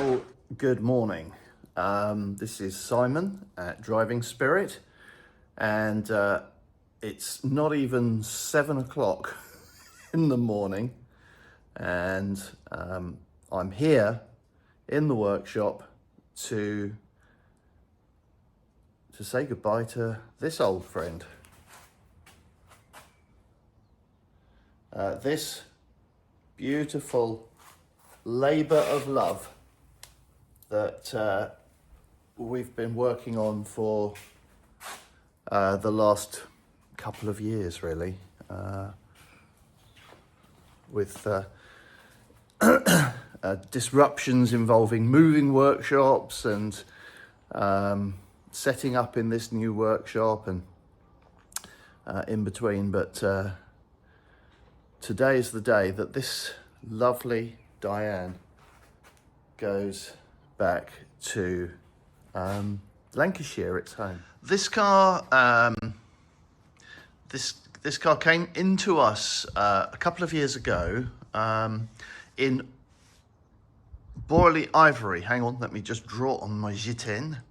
Well, good morning. This is Simon at Driving Spirit, and it's not even 7 o'clock in the morning, and I'm here in the workshop to say goodbye to this old friend. This beautiful labour of love that we've been working on for the last couple of years, really, with disruptions involving moving workshops and setting up in this new workshop and in between. But today is the day that this lovely Dyane goes back to Lancashire, its home. This car, this car came into us a couple of years ago in Borley Ivory. Hang on, let me just draw on my Gitane.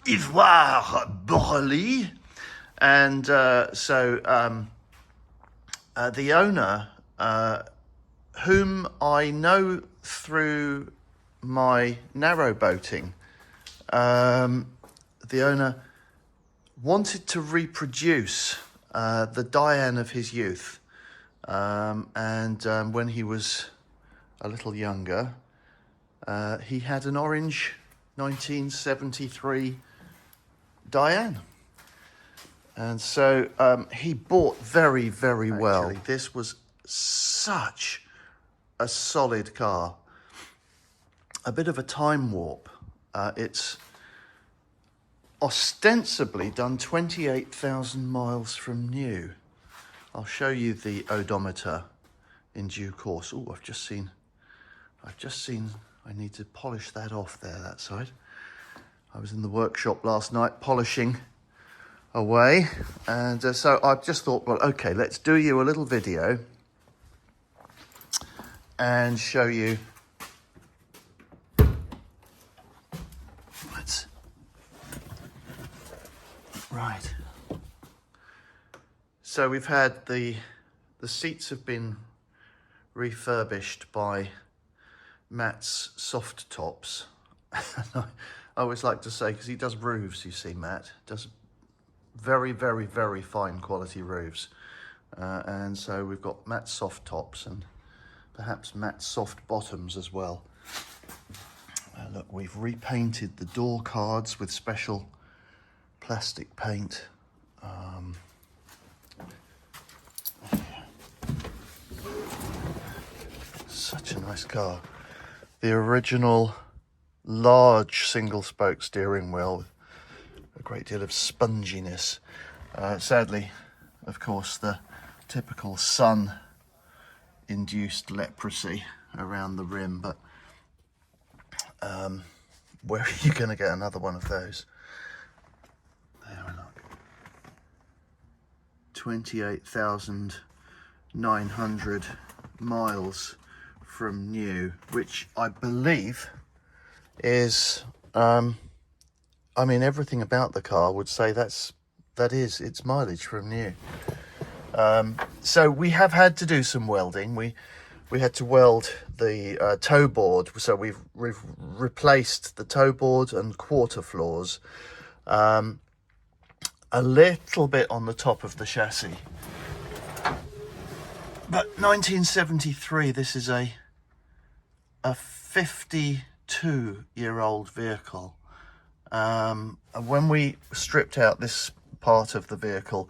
Ivoire Borley. And the owner, whom I know through my narrow boating, the owner wanted to reproduce the Dyane of his youth. When he was a little younger, he had an orange 1973 Dyane. And so he bought very, very well. Actually, this was such a solid car. A bit of a time warp. It's ostensibly done 28,000 miles from new. I'll show you the odometer in due course. Oh, I've just seen, I need to polish that off there, that side. I was in the workshop last night polishing away, and so I just thought, well, okay, let's do you a little video and show you. Right. So we've had the seats have been refurbished by Matt's Soft Tops. I always like to say, because he does roofs, you see, Matt does very, very, very fine quality roofs. And so we've got Matt's Soft Tops and perhaps Matt's Soft Bottoms as well. Look, we've repainted the door cards with special plastic paint. Such a nice car. The original large single spoke steering wheel with a great deal of sponginess. Sadly, of course, the typical sun-induced leprosy around the rim, but where are you going to get another one of those? There we look. 28,900 miles from new, which I believe is, I mean, everything about the car would say that is its mileage from new. So we have had to do some welding. We had to weld the toe board, so we've replaced the toe board and quarter floors, a little bit on the top of the chassis. But 1973, this is a 52-year-old vehicle. And when we stripped out this part of the vehicle,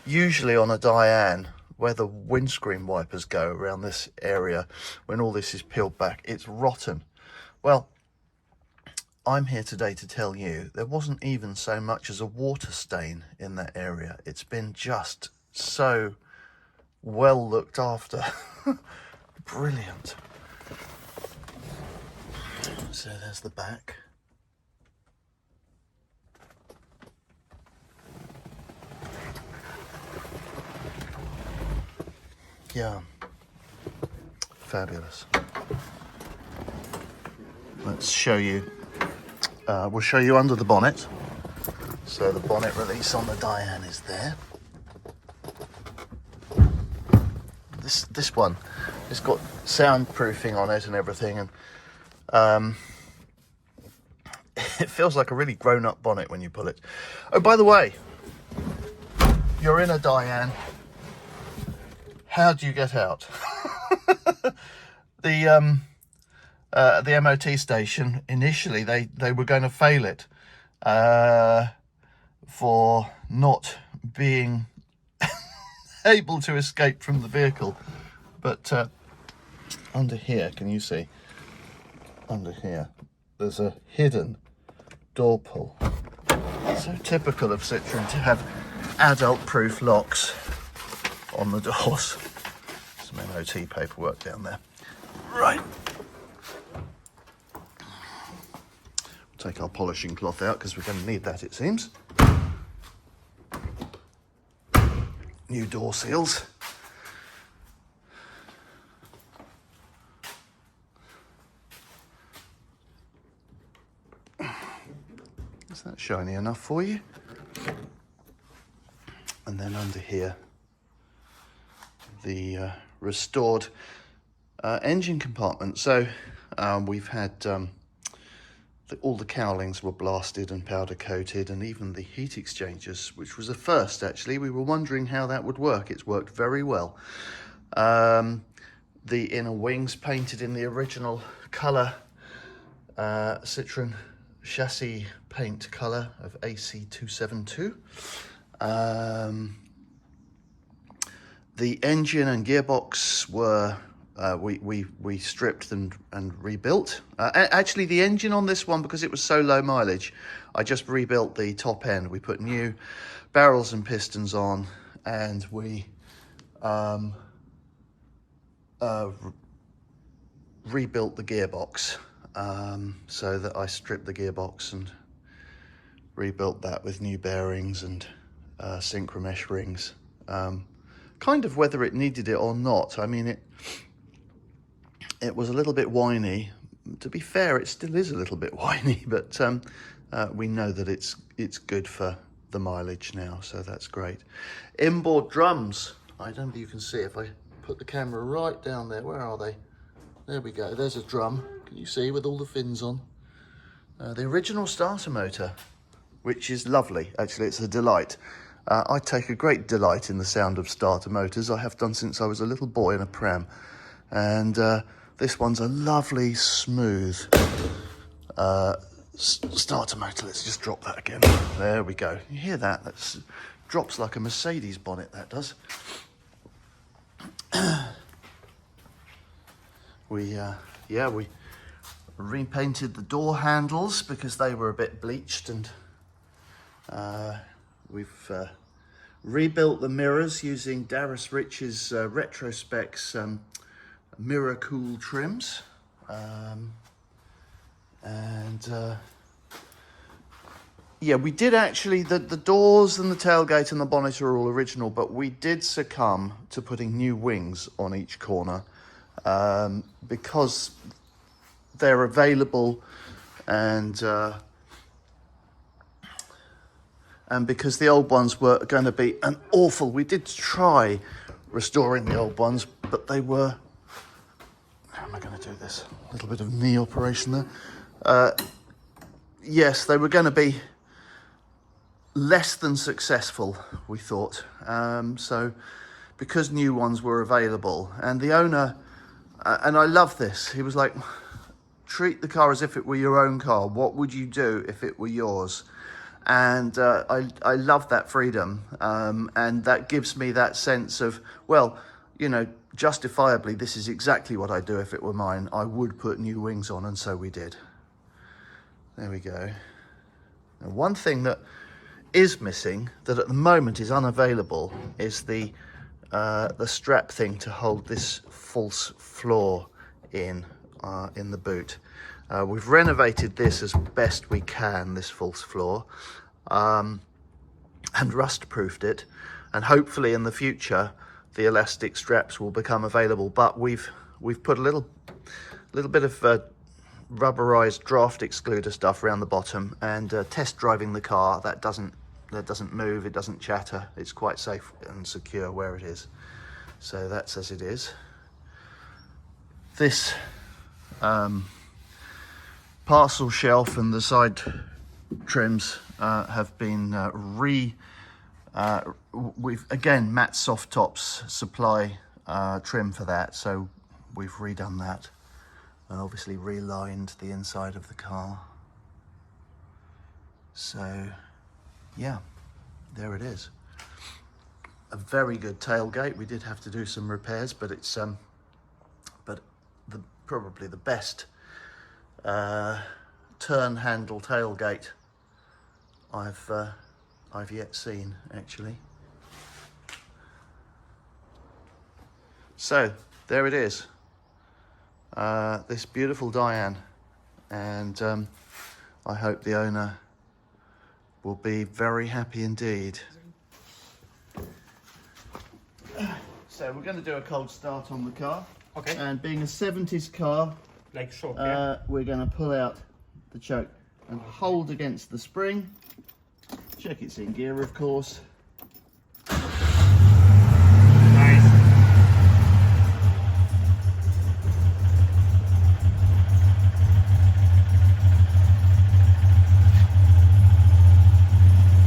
usually on a Dyane, where the windscreen wipers go around this area, when all this is peeled back, it's rotten. Well, I'm here today to tell you there wasn't even so much as a water stain in that area. It's been just so well looked after. Brilliant. So there's the back. Yeah. fabulous. Let's show you, we'll show you under the bonnet. So the bonnet release on the Dyane is there. This one, it's got soundproofing on it and everything, and it feels like a really grown-up bonnet when you pull it. Oh, by the way, you're in a Dyane. How do you get out? The MOT station, initially they were going to fail it for not being able to escape from the vehicle. But under here, can you see? Under here, there's a hidden door pull. So typical of Citroen to have adult-proof locks on the doors. Some MOT paperwork down there. Right. Take our polishing cloth out because we're going to need that, it seems. New door seals. Is that shiny enough for you? And then under here, the restored engine compartment. So we've had all the cowlings were blasted and powder coated, and even the heat exchangers, which was a first actually. We were wondering how that would work. It's worked very well. The inner wings painted in the original colour, Citroen chassis paint colour of AC272. The engine and gearbox were we stripped and rebuilt. Actually, the engine on this one, because it was so low mileage, I just rebuilt the top end. We put new barrels and pistons on, and we rebuilt the gearbox, so that I stripped the gearbox and rebuilt that with new bearings and synchromesh rings. Kind of whether it needed it or not. I mean, it was a little bit whiny. To be fair, it still is a little bit whiny, but we know that it's good for the mileage now, so that's great. Inboard drums. I don't know if you can see. If I put the camera right down there, where are they? There we go. There's a drum. Can you see, with all the fins on? The original starter motor, which is lovely. Actually, it's a delight. I take a great delight in the sound of starter motors. I have done since I was a little boy in a pram. And this one's a lovely, smooth starter motor. Let's just drop that again. There we go. You hear that? That drops like a Mercedes bonnet, that does. We repainted the door handles because they were a bit bleached, and we've rebuilt the mirrors using Darius Rich's Retrospecs mirror cool trims, yeah, we did actually, the doors and the tailgate and the bonnet are all original, but we did succumb to putting new wings on each corner because they're available, and because the old ones were going to be an awful. We did try restoring the old ones, but they were, how am I going to do this? A little bit of knee operation there. Yes, they were going to be less than successful, we thought. So because new ones were available, and the owner, and I love this, he was like, treat the car as if it were your own car. What would you do if it were yours? And I love that freedom, and that gives me that sense of, well, you know, justifiably, this is exactly what I'd do if it were mine. I would put new wings on, and so we did. There we go. Now, one thing that is missing, that at the moment is unavailable, is the strap thing to hold this false floor in the boot. We've renovated this as best we can, this false floor, and rust-proofed it, and hopefully in the future the elastic straps will become available, but we've we've put a little bit of rubberized draft excluder stuff around the bottom, and test driving the car, that doesn't move, it doesn't chatter, it's quite safe and secure where it is. So that's as it is. This parcel shelf and the side trims have been we've again, matte soft tops supply trim for that, so we've redone that and obviously relined the inside of the car. So yeah, there it is. A very good tailgate. We did have to do some repairs, but it's probably the best turn handle tailgate I've yet seen, actually. So there it is, this beautiful Dyane, and I hope the owner will be very happy indeed. So we're going to do a cold start on the car. Okay. And being a 70s car, like so, yeah. we're going to pull out the choke and hold against the spring. Check it's in gear, of course. Nice.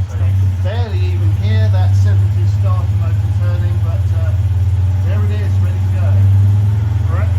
So you can barely even hear that 70s starter motor turning, but there it is, ready to go. All right.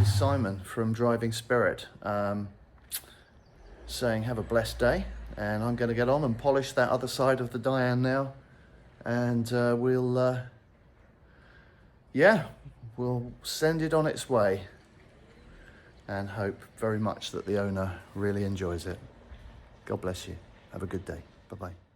Simon from Driving Spirit saying have a blessed day, and I'm going to get on and polish that other side of the Dyane now, and we'll send it on its way and hope very much that the owner really enjoys it. God bless you. Have a good day. Bye-bye.